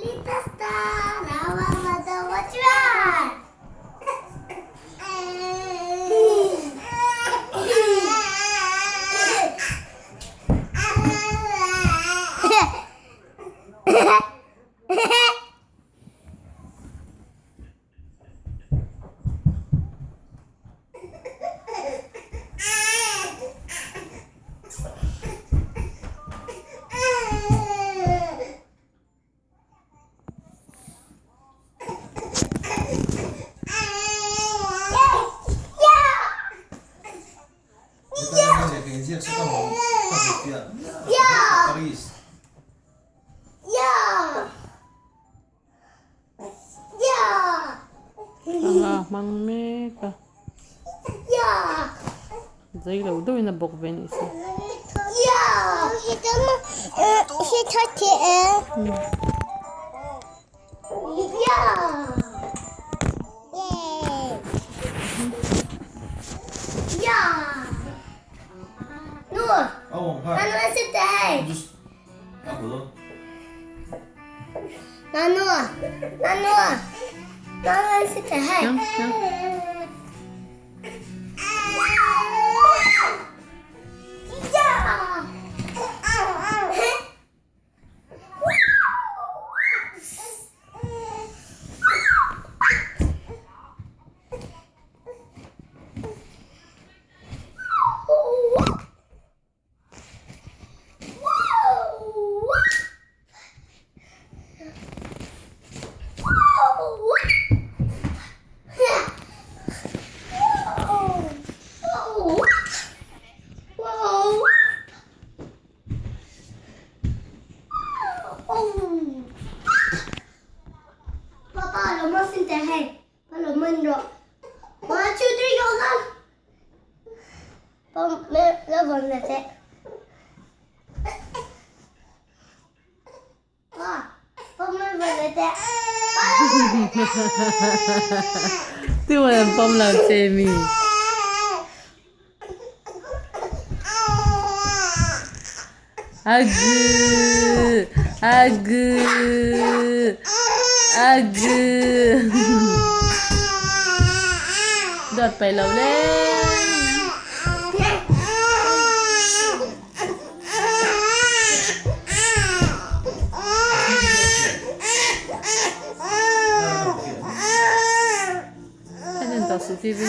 Little star, our mother was right. Hier, zet hem op. Ja. Ja. Parijs. Ja. Ja. Ah, mang meka. Ja. Zai lo do ina bok ben isa. Ja. Zit het hier? Ja. Ja. Noor, Oh, Nano haar. zit hij. Dus. Apa tu? Nano. Nano zit hij. Yang, yang. Ja. Papa, lo más interés. Para lo menos. 1, 2, 3, go, go. Lo voy a hacer. Papa, me voy a hacer. Tu wala pom lao Jamie. Agu. Agu. Agu. Dot pai lâu lên. Anh tao sự TV.